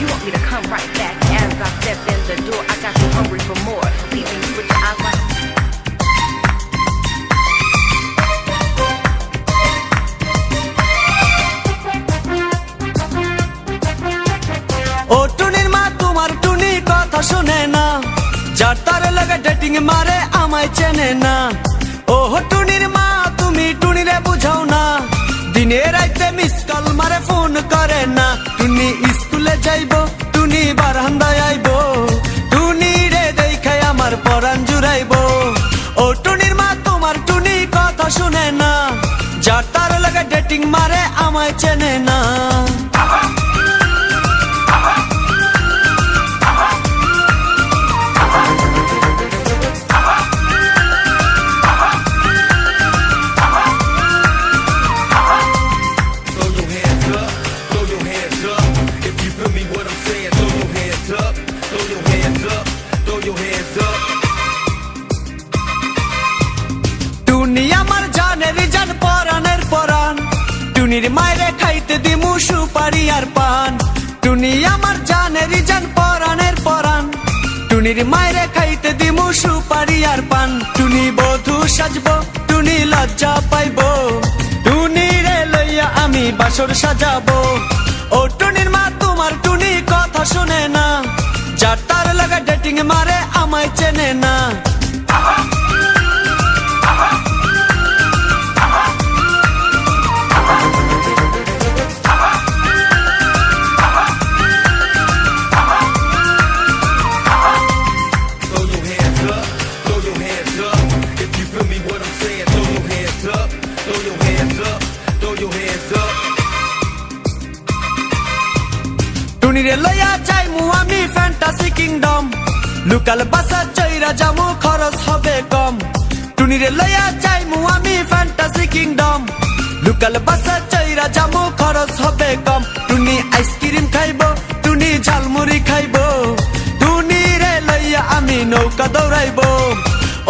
want me to come right back. As I step in the door, I got you hungry for more, leaving you with your eyes like ও টুনির মা তোমার টুনি কথা শুনে না, যার তার লাগে ডেটিং মারে আমায় চেনে না। ও টুনির মা তুমি টুনিরে বুঝাও না, দিনে রাইতে মিস কল মারে ফোন করে না। টুনি স্কুলে যাইবো, টুনি বারান্দায় আইবো, টুনি রে দেখাই আমার পরাণ জুড়াইবো। ও টুনির মা তোমার টুনি কথা শুনে না, যার তার লাগে ডেটিং মারে আমায় চেনে না। টুনি আমার জানের জান পরাণের পরাণ, টুনির মায়েরে খাইতে দিমু সুপারি আর পান। টুনি আমার জানের জান পরাণের পরাণ, টুনির মায়েরে খাইতে দিমু সুপারি আর পান। টুনি বধূ সাজবো, টুনি লজ্জা পাইবো, টুনি রে লইয়া আমি বাসর সাজাবো। ও টুনির মা তোমার টুনি কথা শুনে না, যার তার লাগা ডেটিং মারে আমায় চেনে না। টুনিরে লইয়া যাইমু আমি ফ্যান্টাসি কিংডম, লোকাল বাসা চইরা যামু খরচ হবে কম। টুনিরে লইয়া যাইমু আমি ফ্যান্টাসি কিংডম, লোকাল বাসা চইরা যামু খরচ হবে কম। টুনি আইসক্রিম খাইবো, টুনি ঝালমুড়ি খাইবো, টুনি রে লইয়া আমি নৌকা দৌড়াইবো।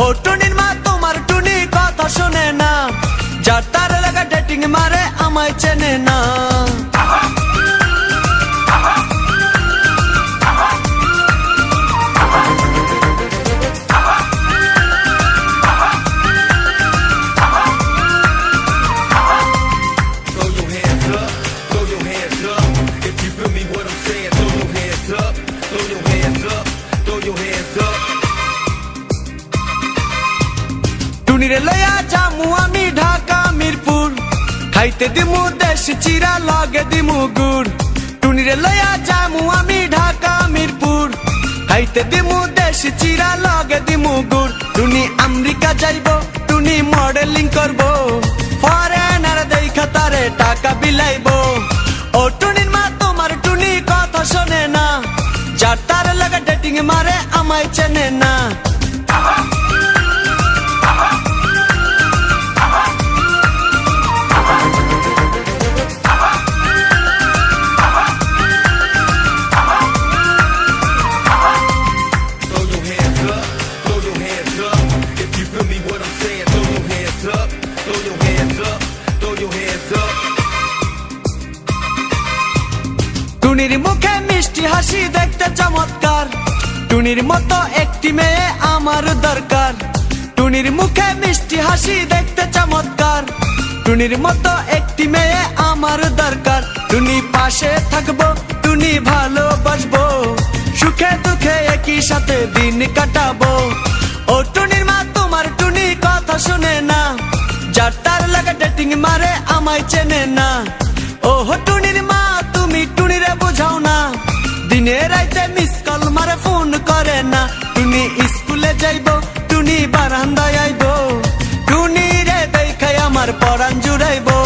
ও টুনির মা তোমার টুনি কথা শুনে না, যার তার লাগা ডেটিং মারে আমায় চেনে না। টুনিরে লইয়া যামু আমি ঢাকা মিরপুর, খাইতে দিমু দেশি চিরা লগে দিমু গুড়। টুনিরে লইয়া যামু আমি ঢাকা মিরপুর, খাইতে দিমু দেশি চিরা লগে দিমু গুড়। টুনি আমেরিকা যাইবো, টুনি মডেলিং করবো, ফরেনার দেখা তারে টাকা বিলাইবো। ও টুনির মা তোমার টুনি কথা শোনে না, যার তার লাগা ডেটিং মারে আমায় চেনে না। টুনির মুখে মিষ্টি হাসি দেখতে চমৎকার, টুনির মতো একটি মেয়ে আমার দরকার। টুনির মুখে মিষ্টি হাসি দেখতে চমৎকার, টুনির মতো একটি মেয়ে আমার দরকার। টুনি পাশে থাকবো, টুনি ভালোবাসবো, সুখে দুঃখে একই সাথে দিন কাটাবো। ও টুনির মা তোমার টুনি কথা শুনে না, যার তার লাগা ডেটিং মারে আমায় চেনে না। ও টুনির মা তুমি টুনিরে বুঝাও না, দিনে রাইতে মিস কল মারে ফোন করে না। টুনি স্কুলে যাইবো, টুনি বারান্দায় আইবো, টুনি রে দেখাই আমার পরাণ জুড়াইবো।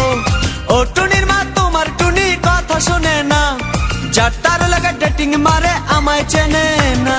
ও টুনির মা তোমার টুনি কথা শুনে না, যার তার লাগা ডেটিং মারে আমায় চেনে না।